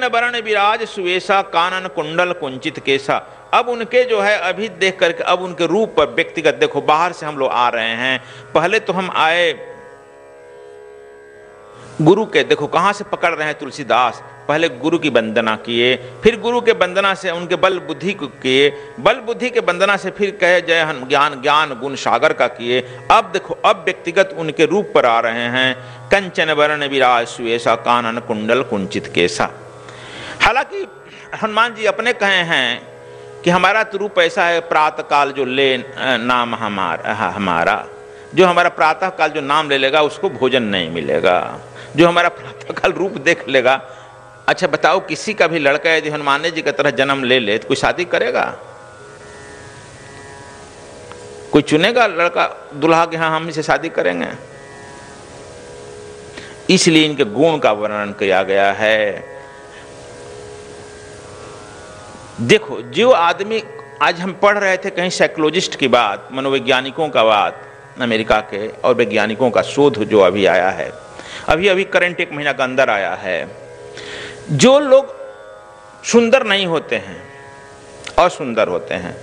कंचन वरण विराज सुवेशा कानन कुंडल कुंचित केसा। अब उनके जो है अभी देख करके अब उनके रूप पर व्यक्तिगत देखो, बाहर से हम लोग आ रहे हैं, पहले तो हम आए गुरु के, देखो कहां से पकड़ रहे हैं तुलसीदास, पहले गुरु की वंदना किए, फिर गुरु के वंदना से उनके बल बुद्धि को किए, बल बुद्धि के वंदना से फिर कहे जय हन ज्ञान ज्ञान गुण सागर का किए। अब देखो अब व्यक्तिगत उनके रूप पर आ रहे हैं, कंचन वरण विराज सुवेशा कानन कुंडल कुंचित केसा। हालांकि हनुमान जी अपने कहे हैं कि हमारा तो रूप ऐसा है, प्रातः काल जो ले नाम हमारा, जो हमारा प्रातः काल जो नाम ले लेगा उसको भोजन नहीं मिलेगा, जो हमारा प्रातः काल रूप देख लेगा। अच्छा बताओ, किसी का भी लड़का यदि हनुमान जी की तरह जन्म ले ले तो कोई शादी करेगा? कोई चुनेगा लड़का दुल्हा कि हाँ हम इसे शादी करेंगे? इसलिए इनके गुण का वर्णन किया गया है। देखो जो आदमी, आज हम पढ़ रहे थे कहीं साइकोलॉजिस्ट की बात, मनोवैज्ञानिकों का बात, अमेरिका के और वैज्ञानिकों का शोध जो अभी आया है, अभी करंट 1 महीना का अंदर आया है, जो लोग सुंदर नहीं होते हैं और सुंदर होते हैं,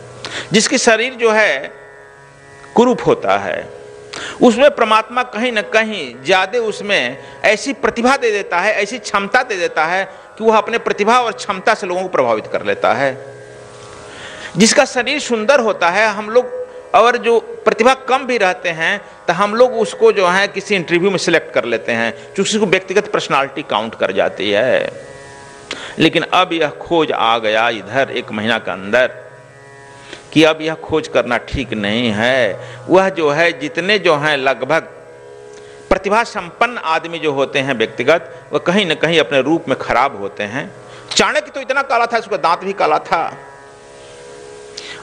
जिसकी शरीर जो है कुरूप होता है, उसमें परमात्मा कहीं न कहीं ज्यादा उसमें ऐसी प्रतिभा दे देता है, ऐसी क्षमता दे देता है कि वह अपने प्रतिभा और क्षमता से लोगों को प्रभावित कर लेता है। जिसका शरीर सुंदर होता है, हम लोग और जो प्रतिभा कम भी रहते हैं तो हम लोग उसको जो है किसी इंटरव्यू में सिलेक्ट कर लेते हैं, क्योंकि उसको व्यक्तिगत पर्सनालिटी काउंट कर जाती है। लेकिन अब यह खोज आ गया इधर 1 महीना के अंदर कि अब यह खोज करना ठीक नहीं है। वह जो है जितने जो हैं लगभग प्रतिभा संपन्न आदमी जो होते हैं व्यक्तिगत, वह कहीं न कहीं अपने रूप में खराब होते हैं। चाणक्य तो इतना काला था, उसका दांत भी काला था,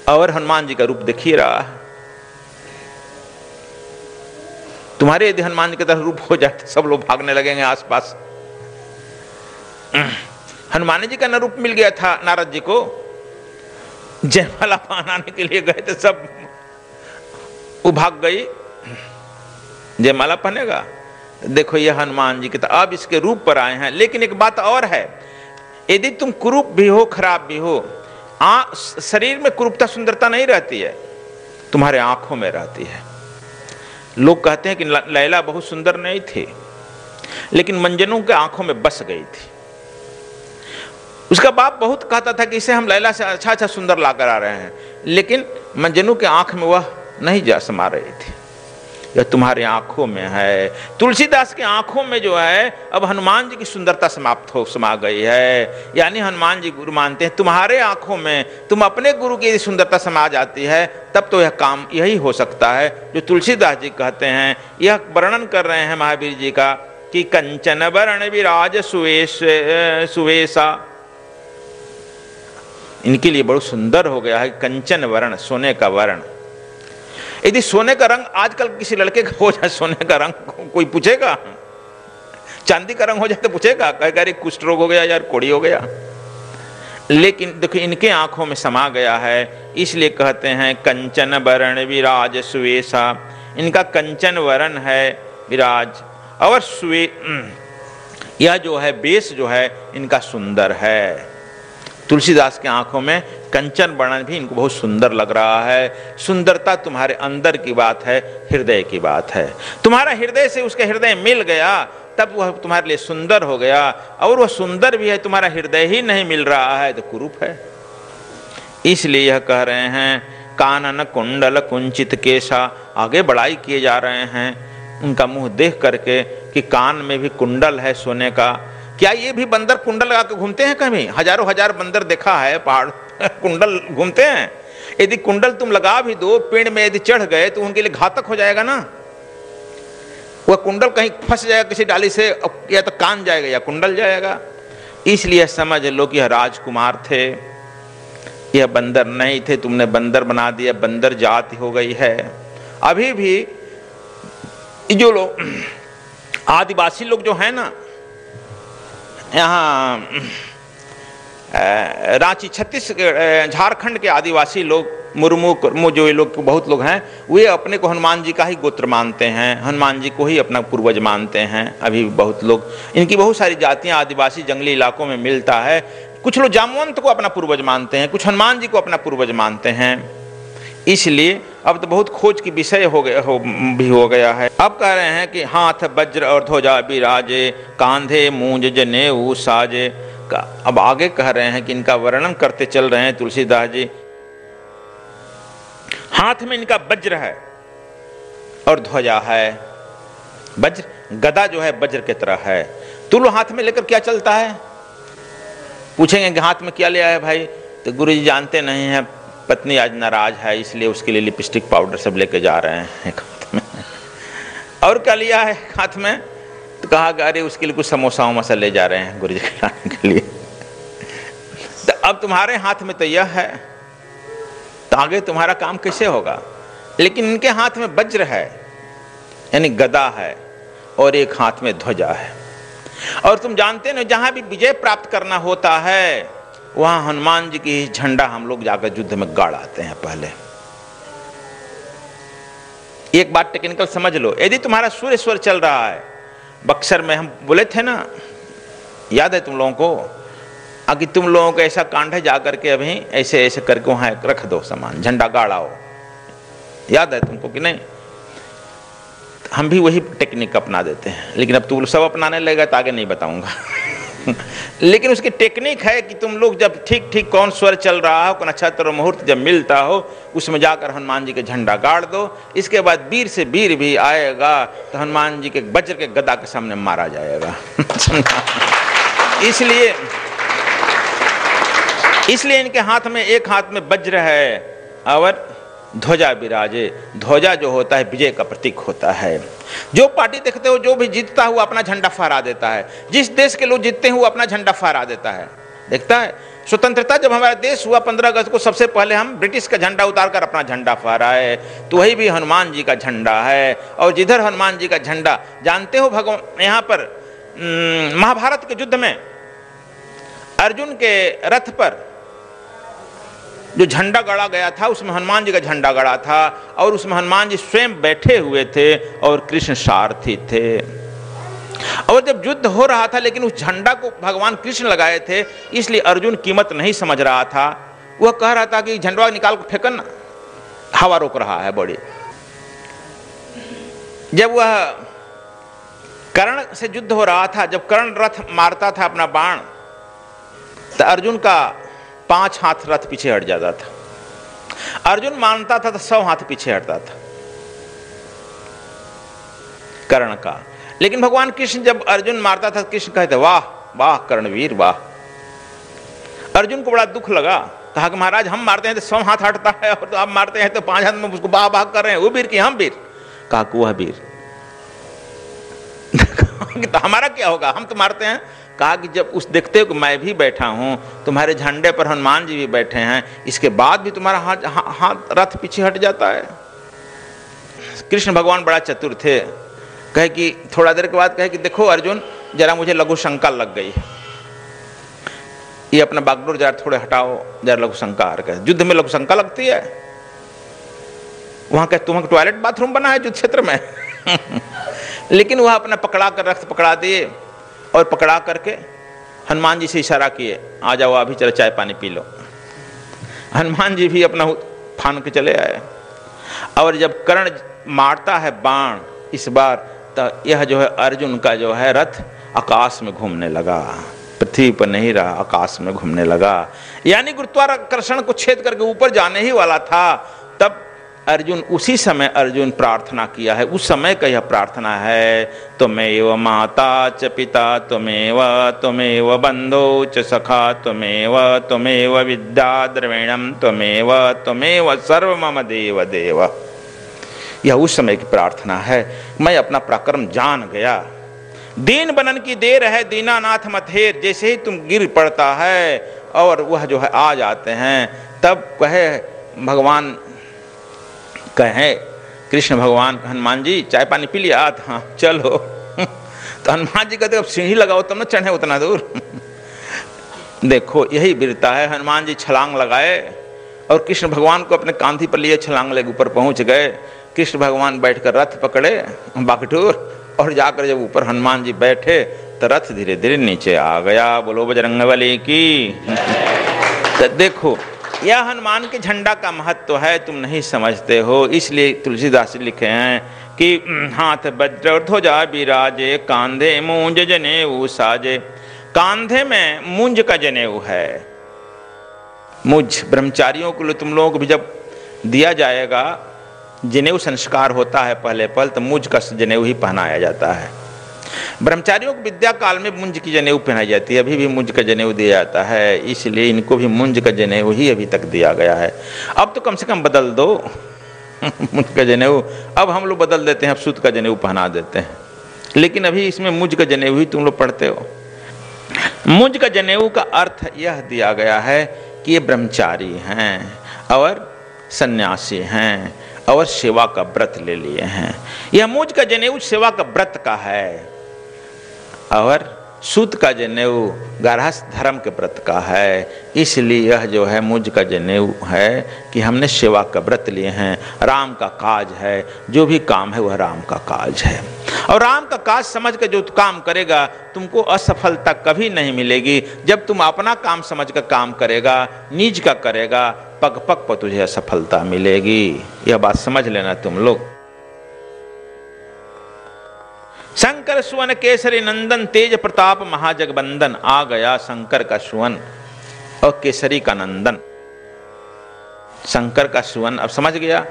और हनुमान जी का रूप देखिए रहा। तुम्हारे यदि हनुमान जी की तरह रूप हो जाए तो सब लोग भागने लगेंगे आसपास। हनुमान जी का न रूप मिल गया था नारद जी को, जयमाला पहनाने के लिए गए थे, सब वो भाग गई, जयमाला पहनेगा। देखो ये हनुमान जी की तरह अब इसके रूप पर आए हैं। लेकिन एक बात और है, यदि तुम कुरूप भी हो, खराब भी हो, शरीर में कुरूपता सुंदरता नहीं रहती है, तुम्हारे आंखों में रहती है। लोग कहते हैं कि लैला बहुत सुंदर नहीं थी, लेकिन मंजनू के आंखों में बस गई थी। उसका बाप बहुत कहता था कि इसे हम लैला से अच्छा अच्छा सुंदर लाकर आ रहे हैं, लेकिन मंजनू के आंख में वह नहीं जा समा रही थी। यह तुम्हारी आंखों में है। तुलसीदास की आंखों में जो है अब हनुमान जी की सुंदरता समा गई है। यानी हनुमान जी गुरु मानते हैं, तुम्हारे आंखों में तुम अपने गुरु की यदि सुंदरता समा जाती है तब तो यह काम यही हो सकता है जो तुलसीदास जी कहते हैं। यह वर्णन कर रहे हैं महावीर जी का कि कंचन वरण विराज सुवेशा, इनके लिए बहुत सुंदर हो गया है कंचन वर्ण, सोने का वर्ण। यदि सोने का रंग आजकल किसी लड़के का हो जाए, सोने का रंग कोई पूछेगा? चांदी का रंग हो जाए तो पूछेगा, कहेगा अरे कुष्ठ रोग हो गया यार, कोड़ी हो गया। लेकिन देखो इनके आंखों में समा गया है, इसलिए कहते हैं कंचन वरण विराज सुवेशा। इनका कंचन वरण है विराज, और यह जो है वेश जो है इनका सुंदर है। तुलसीदास के आंखों में कंचन वर्णन भी इनको बहुत सुंदर लग रहा है। सुंदरता तुम्हारे अंदर की बात है, हृदय की बात है। तुम्हारा हृदय से उसके हृदय मिल गया तब वह तुम्हारे लिए सुंदर हो गया, और वह सुंदर भी है, तुम्हारा हृदय ही नहीं मिल रहा है तो कुरूप है। इसलिए यह कह रहे हैं कानन कुंडल कुंचित केशा। आगे बढ़ाई किए जा रहे हैं उनका मुंह देख करके कि कान में भी कुंडल है सोने का। क्या ये भी बंदर कुंडल लगा के घूमते हैं? कभी हजारों हजार बंदर देखा है पहाड़ कुंडल घूमते हैं। यदि कुंडल तुम लगा भी दो, पेड़ में यदि चढ़ गए तो उनके लिए घातक हो जाएगा ना। वह कुंडल कहीं फंस जाएगा किसी डाली से, या तो कान जाएगा या कुंडल जाएगा। इसलिए समझ लो कि यह राजकुमार थे, यह बंदर नहीं थे। तुमने बंदर बना दिया, बंदर जाति हो गई है। अभी भी जो लोग आदिवासी लोग जो है ना, यहाँ रांची छत्तीसगढ़ झारखंड के आदिवासी लोग मुर्मू जो ये लोग बहुत लोग हैं, वे अपने को हनुमान जी का ही गोत्र मानते हैं, हनुमान जी को ही अपना पूर्वज मानते हैं। अभी बहुत लोग, इनकी बहुत सारी जातियां आदिवासी जंगली इलाकों में मिलता है। कुछ लोग जामवंत को अपना पूर्वज मानते हैं, कुछ हनुमान जी को अपना पूर्वज मानते हैं। इसलिए अब तो बहुत खोज की विषय हो गया है। अब कह रहे हैं कि हाथ वज्र और ध्वजा विराजे, कांधे मूंज जनेऊ साजे। अब आगे कह रहे हैं कि इनका वर्णन करते चल रहे हैं तुलसीदास जी। हाथ में इनका वज्र है और ध्वजा है। वज्र, गदा जो है वज्र की तरह है। तुल हाथ में लेकर क्या चलता है? पूछेंगे कि हाथ में क्या ले आया भाई? तो गुरुजी जानते नहीं है, पत्नी आज नाराज है इसलिए उसके लिए लिपस्टिक पाउडर सब लेके जा रहे हैं हाथ में। और क्या लिया है हाथ में? तो कहा कि अरे उसके लिए कुछ समोसा वमोसा ले जा रहे हैं गुरुजी खिलाने के लिए। तो अब तुम्हारे हाथ में तो यह है, तो आगे तुम्हारा काम कैसे होगा? लेकिन इनके हाथ में वज्र है यानी गदा है और एक हाथ में ध्वजा है। और तुम जानते हो जहां भी विजय प्राप्त करना होता है वहां हनुमान जी की झंडा हम लोग जाकर युद्ध में गाड़ आते हैं। पहले एक बात टेक्निकल समझ लो, यदि तुम्हारा सूर्य स्वर चल रहा है, बक्सर में हम बोले थे ना, याद है तुम लोगों को? कि तुम लोगों को ऐसा कांड है जाकर के अभी ऐसे ऐसे करके वहां रख दो सामान, झंडा गाड़ाओ। याद है तुमको कि नहीं? हम भी वही टेक्निक अपना देते हैं, लेकिन अब तुम सब अपनाने लगेगा तो आगे नहीं बताऊंगा। लेकिन उसकी टेक्निक है कि तुम लोग जब ठीक ठीक कौन स्वर चल रहा हो, कौन नक्षत्र मुहूर्त जब मिलता हो, उसमें जाकर हनुमान जी के झंडा गाड़ दो। इसके बाद वीर से वीर भी आएगा तो हनुमान जी के वज्र के गदा के सामने मारा जाएगा। इसलिए इनके हाथ में, एक हाथ में वज्र है और ध्वजा विराजे। ध्वजा जो होता है विजय का प्रतीक होता है। जो पार्टी देखते हो जो भी जीतता हुआ अपना झंडा फहरा देता है। जिस देश के लोग जीतते हैं वो अपना झंडा फहरा देता है। देखता है स्वतंत्रता जब हमारा देश हुआ 15 अगस्त को, सबसे पहले हम ब्रिटिश का झंडा उतारकर अपना झंडा फहराए, तो वही भी हनुमान जी का झंडा है। और जिधर हनुमान जी का झंडा, जानते हो भगवान यहाँ पर महाभारत के युद्ध में अर्जुन के रथ पर जो झंडा गड़ा गया था उसमें हनुमान जी का झंडा गड़ा था और उसमें हनुमान जी स्वयं बैठे हुए थे और कृष्ण सारथी थे। और जब युद्ध हो रहा था लेकिन उस झंडा को भगवान कृष्ण लगाए थे, इसलिए अर्जुन कीमत नहीं समझ रहा था। वह कह रहा था कि झंडा निकाल कर फेंकना, हवा रोक रहा है बड़ी। जब वह कर्ण से युद्ध हो रहा था, जब कर्ण रथ मारता था अपना बाण, तो अर्जुन का 5 हाथ रथ पीछे हट जाता था। अर्जुन मानता था तो 100 हाथ पीछे हटता था कर्ण का। लेकिन भगवान कृष्ण जब अर्जुन मारता था, कृष्ण कहते वाह वाह कर्णवीर वाह। अर्जुन को बड़ा दुख लगा, कहा कि महाराज हम मारते हैं तो 100 हाथ हटता है और तो आप मारते हैं तो 5 हाथ में उसको वाह वाह कर रहे हैं, वो वीर कि हम वीर? कहा कि वह वीर। तो हमारा क्या होगा, हम तो मारते हैं। कहा कि जब उस देखते हो कि मैं भी बैठा हूं, तुम्हारे झंडे पर हनुमान जी भी बैठे हैं, इसके बाद भी तुम्हारा हाथ रथ पीछे हट जाता है। कृष्ण भगवान बड़ा चतुर थे, कहे कि थोड़ा देर के बाद कहे कि देखो अर्जुन, जरा मुझे लघु शंका लग गई, ये अपना बागडोर जरा थोड़े हटाओ, जरा लघु शंका आ रहा है। युद्ध में लघु शंका लगती है? वहां क्या तुम्हारा टॉयलेट बाथरूम बना है युद्ध क्षेत्र में? लेकिन वह अपना पकड़ा कर रथ पकड़ा दिए और पकड़ा करके हनुमान जी से इशारा किए, आ जाओ अभी चलो चाय पानी पी लो। हनुमान जी भी अपना फान के चले आए। और जब कर्ण मारता है बाण इस बार, तो यह जो है अर्जुन का जो है रथ आकाश में घूमने लगा, पृथ्वी पर नहीं रहा, आकाश में घूमने लगा। यानी गुरुत्वाकर्षण को छेद करके ऊपर जाने ही वाला था। तब अर्जुन, उसी समय अर्जुन प्रार्थना किया है। उस समय का यह प्रार्थना है, त्वमेव माता च पिता त्वमेव बंधो च सखा त्वमेव विद्या द्रविणम त्वमेव सर्व मम देव देव। यह उस समय की प्रार्थना है। मैं अपना पराक्रम जान गया। दीन बनन की देर है दीनानाथ मथेर, जैसे ही तुम गिर पड़ता है और वह जो है आ जाते हैं, तब कहे भगवान, कहे कृष्ण भगवान, हनुमान जी चाय पानी पी लिया? हाँ चलो। तो हनुमान जी कहते अब सीढ़ी लगाओ तब ना चढ़े उतना दूर। देखो यही वीरता है। हनुमान जी छलांग लगाए और कृष्ण भगवान को अपने कांधी पर लिए छलांग लेके ऊपर पहुंच गए। कृष्ण भगवान बैठकर रथ पकड़े बागडोर, और जाकर जब ऊपर हनुमान जी बैठे तो रथ धीरे धीरे नीचे आ गया। बोलो बजरंगबली की। तो देखो यह हनुमान के झंडा का महत्व है, तुम नहीं समझते हो। इसलिए तुलसीदास जी लिखे हैं कि हाथ वज्र और ध्वजा विराजे, कांधे मूंज जनेऊ साजे। कांधे में मूंज का जनेऊ है। मूंज ब्रह्मचारियों को तुम लोगों को भी जब दिया जाएगा, जनेऊ संस्कार होता है पहले पल, तो मूंज का जनेऊ ही पहनाया जाता है। ब्रह्मचारियों को विद्या काल में मुंज की जनेऊ पहनाई जाती है, अभी भी मुंज का जनेऊ दिया जाता है, इसलिए इनको भी मुंज का जनेऊ ही अभी तक दिया गया है। अब तो कम से कम बदल दो मुंज का जनेऊ, अब हम लोग बदल देते हैं, अब सूत का जनेऊ पहना देते हैं, लेकिन अभी इसमें मुंज का जनेऊ ही तुम लोग पढ़ते हो। मुंज का जनेऊ का अर्थ यह दिया गया है कि ये ब्रह्मचारी हैं और सन्यासी हैं और सेवा का व्रत ले लिए हैं। यह मुंज का जनेऊ सेवा का व्रत का है और सूत का जनेऊ गारहस्थ धर्म के व्रत का है। इसलिए यह जो है मुंज का जनेऊ है कि हमने सेवा का व्रत लिए हैं, राम का काज है, जो भी काम है वह राम का काज है। और राम का काज समझ कर जो काम करेगा तुमको असफलता कभी नहीं मिलेगी। जब तुम अपना काम समझ कर काम करेगा, निज का करेगा, पग पग पर तुझे असफलता मिलेगी। यह बात समझ लेना तुम लोग। शंकर सुवन केसरी नंदन, तेज प्रताप महाजगबंदन। आ गया शंकर का सुवन और केसरी का नंदन। शंकर का सुवन अब समझ गया।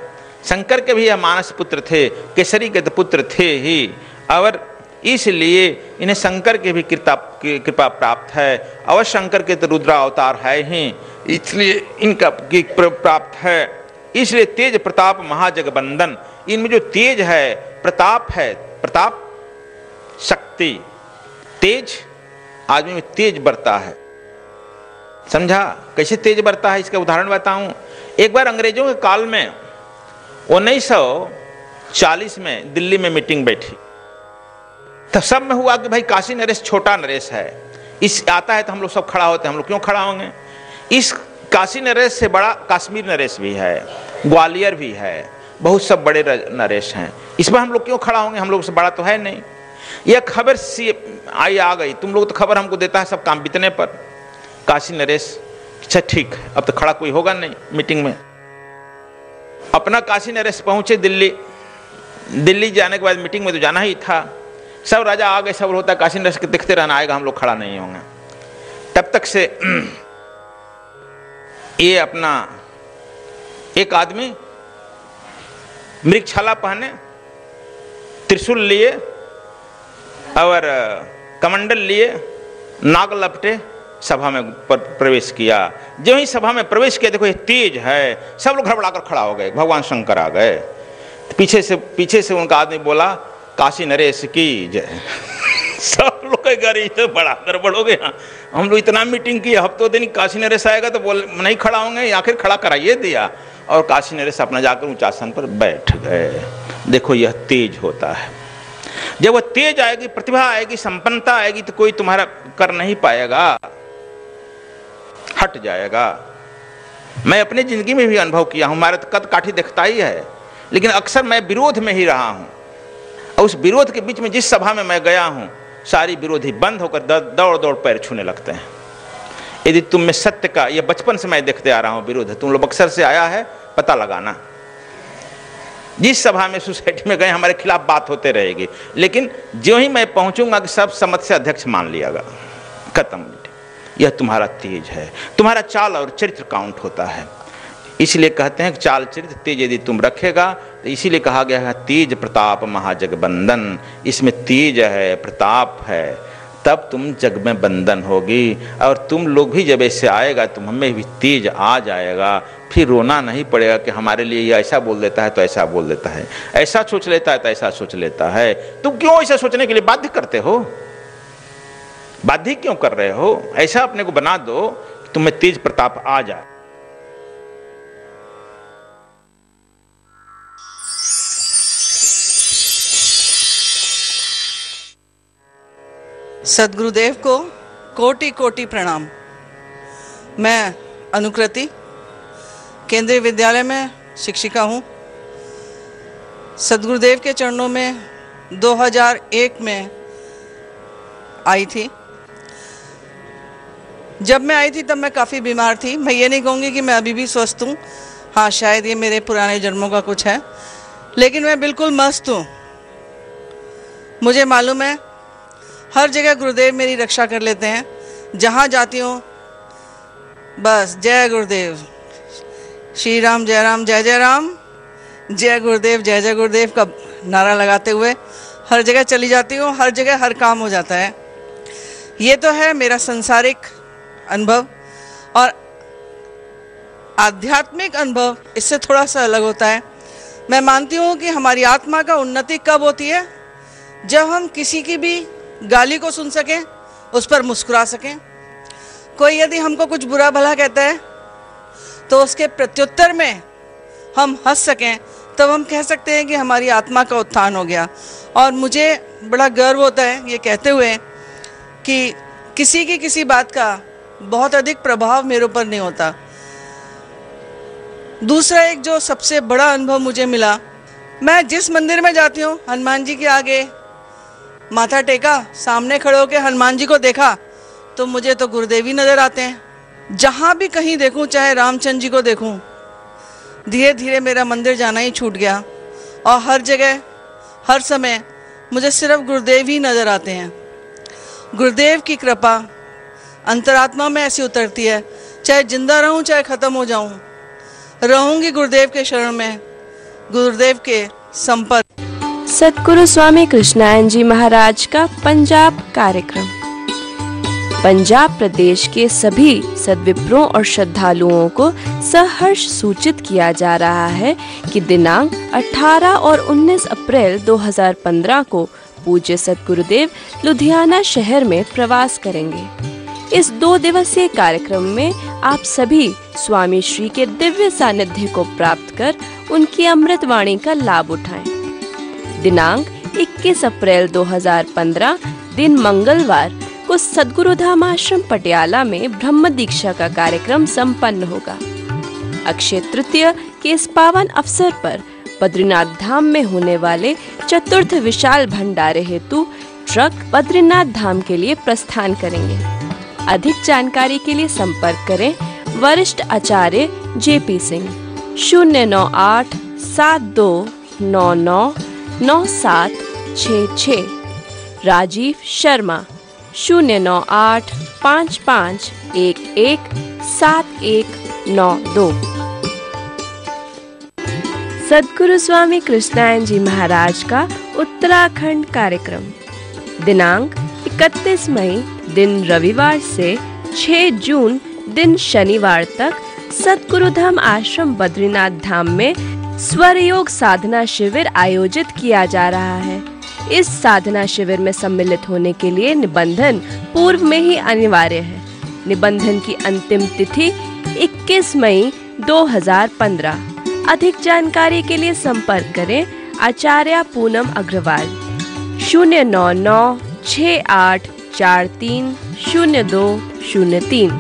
शंकर के भी यह मानस पुत्र थे, केसरी के तो पुत्र थे ही, और इसलिए इन्हें शंकर के भी कृपा प्राप्त है। और शंकर के तो रुद्रा अवतार है ही, इसलिए इनका प्राप्त है। इसलिए तेज प्रताप महाजगबंदन, इनमें जो तेज है, प्रताप है, प्रताप शक्ति, तेज, आदमी में तेज बढ़ता है। समझा कैसे तेज बढ़ता है? इसका उदाहरण बताऊं। एक बार अंग्रेजों के काल में 1940 में दिल्ली में मीटिंग बैठी, तब सब में हुआ कि भाई काशी नरेश छोटा नरेश है, इस आता है तो हम लोग सब खड़ा होते हैं। हम लोग क्यों खड़ा होंगे? इस काशी नरेश से बड़ा कश्मीर नरेश भी है, ग्वालियर भी है, बहुत सब बड़े नरेश हैं, इसमें हम लोग क्यों खड़ा होंगे? हम लोग से बड़ा तो है नहीं। यह खबर सी आई आ गई, तुम लोग तो खबर हमको देता है सब काम बीतने पर। काशी नरेश, अच्छा ठीक है, अब तो खड़ा कोई होगा नहीं मीटिंग में। अपना काशी नरेश पहुंचे दिल्ली। दिल्ली जाने के बाद मीटिंग में तो जाना ही था। सब राजा आ गए, सब होता काशी नरेश के दिखते रहना, आएगा, हम लोग खड़ा नहीं होंगे। तब तक से ये अपना एक आदमी मृगछाला पहने, त्रिशूल लिए और कमंडल लिए, नाग लपटे, सभा में प्रवेश किया। जो ही सभा में प्रवेश किया, देखो ये तेज है, सब लोग घबराकर खड़ा हो गए। भगवान शंकर आ गए। पीछे से उनका आदमी बोला, काशी नरेश की जय। सब लोग गए, तो बड़ा गड़बड़ हो गया, हम लोग इतना मीटिंग किया, हफ्तों दिन काशी नरेश आएगा तो बोल नहीं खड़ा होंगे, आखिर खड़ा कराइए दिया। और काशी नरेश अपना जाकर ऊंचा आसन पर बैठ गए। देखो यह तेज होता है। जब वह तेज आएगी, प्रतिभा आएगी, संपन्नता आएगी, तो कोई तुम्हारा कर नहीं पाएगा, हट जाएगा। मैं अपनी जिंदगी में भी अनुभव किया हूं। हमारा कद काठी दिखता ही है, लेकिन अक्सर मैं विरोध में ही रहा हूं। और उस विरोध के बीच में जिस सभा में मैं गया हूं, सारी विरोधी बंद होकर दौड़ दौड़ पैर छूने लगते हैं। यदि तुम में सत्य का, यह बचपन से मैं देखते आ रहा हूं विरोध, तुम लोग अक्सर से आया है, पता लगाना। जिस सभा में सोसाइटी में गए, हमारे खिलाफ बात होते रहेगी, लेकिन जो ही मैं पहुंचूंगा कि सब सम्मत से अध्यक्ष मान लियागा, खत्म। यह तुम्हारा तेज है, तुम्हारा चाल और चरित्र काउंट होता है। इसलिए कहते हैं कि चाल चरित्र तेज यदि तुम रखेगा, तो इसीलिए कहा गया है तेज प्रताप महाजगबंदन। इसमें तेज है, प्रताप है, तब तुम जग में बंधन होगी। और तुम लोग भी जब ऐसे आएगा, तुम हमें भी तेज आ जाएगा। फिर रोना नहीं पड़ेगा कि हमारे लिए ये ऐसा बोल देता है तो ऐसा बोल देता है, ऐसा सोच लेता है तो ऐसा सोच लेता है। तुम क्यों ऐसा सोचने के लिए बाध्य करते हो? बाध्य क्यों कर रहे हो? ऐसा अपने को बना दो कि तुम्हें तेज प्रताप आ जाए। सदगुरुदेव को कोटि कोटि प्रणाम। मैं अनुकृति केंद्रीय विद्यालय में शिक्षिका हूँ। सद्गुरुदेव के चरणों में 2001 में आई थी। जब मैं आई थी तब मैं काफ़ी बीमार थी। मैं ये नहीं कहूँगी कि मैं अभी भी स्वस्थ हूँ, हाँ शायद ये मेरे पुराने जन्मों का कुछ है, लेकिन मैं बिल्कुल मस्त हूँ। मुझे मालूम है हर जगह गुरुदेव मेरी रक्षा कर लेते हैं। जहाँ जाती हूँ बस जय गुरुदेव, श्री राम जय राम जय जय राम, जय गुरुदेव जय जय गुरुदेव का नारा लगाते हुए हर जगह चली जाती हूँ। हर जगह हर काम हो जाता है। ये तो है मेरा संसारिक अनुभव, और आध्यात्मिक अनुभव इससे थोड़ा सा अलग होता है। मैं मानती हूँ कि हमारी आत्मा का उन्नति कब होती है, जब हम किसी की भी गाली को सुन सकें, उस पर मुस्कुरा सकें। कोई यदि हमको कुछ बुरा भला कहता है तो उसके प्रत्युत्तर में हम हंस सकें, तब हम कह सकते हैं कि हमारी आत्मा का उत्थान हो गया। और मुझे बड़ा गर्व होता है ये कहते हुए कि किसी की किसी बात का बहुत अधिक प्रभाव मेरे ऊपर नहीं होता। दूसरा एक जो सबसे बड़ा अनुभव मुझे मिला, मैं जिस मंदिर में जाती हूँ, हनुमान जी के आगे माथा टेका, सामने खड़े होकर हनुमान जी को देखा तो मुझे तो गुरुदेव ही नज़र आते हैं। जहाँ भी कहीं देखूँ, चाहे रामचंद्र जी को देखूँ, धीरे धीरे मेरा मंदिर जाना ही छूट गया। और हर जगह हर समय मुझे सिर्फ गुरुदेव ही नज़र आते हैं। गुरुदेव की कृपा अंतरात्मा में ऐसी उतरती है, चाहे जिंदा रहूं चाहे ख़त्म हो जाऊं, रहूंगी गुरुदेव के शरण में, गुरुदेव के संपर्क। सद्गुरु स्वामी कृष्णानंद जी महाराज का पंजाब कार्यक्रम। पंजाब प्रदेश के सभी सद्विप्रों और श्रद्धालुओं को सहर्ष सूचित किया जा रहा है कि दिनांक 18 और 19 अप्रैल 2015 को पूज्य सद्गुरुदेव लुधियाना शहर में प्रवास करेंगे। इस 2 दिवसीय कार्यक्रम में आप सभी स्वामी श्री के दिव्य सानिध्य को प्राप्त कर उनकी अमृत वाणी का लाभ उठाएं। दिनांक 21 अप्रैल 2015 दिन मंगलवार को सद्गुरुधाम आश्रम पटियाला में ब्रह्म दीक्षा का कार्यक्रम संपन्न होगा। अक्षय तृतीया के इस पावन अवसर पर बद्रीनाथ धाम में होने वाले चतुर्थ विशाल भंडारे हेतु ट्रक बद्रीनाथ धाम के लिए प्रस्थान करेंगे। अधिक जानकारी के लिए संपर्क करें वरिष्ठ आचार्य जेपी सिंह 098 7299 9766, राजीव शर्मा 098 5511 7192। सद्गुरु स्वामी कृष्णानंद जी महाराज का उत्तराखंड कार्यक्रम दिनांक 31 मई दिन रविवार से 6 जून दिन शनिवार तक सद्गुरुधाम आश्रम बद्रीनाथ धाम में स्वर योग साधना शिविर आयोजित किया जा रहा है। इस साधना शिविर में सम्मिलित होने के लिए निबंधन पूर्व में ही अनिवार्य है। निबंधन की अंतिम तिथि 21 मई 2015। अधिक जानकारी के लिए संपर्क करें आचार्य पूनम अग्रवाल 099 6843 0203।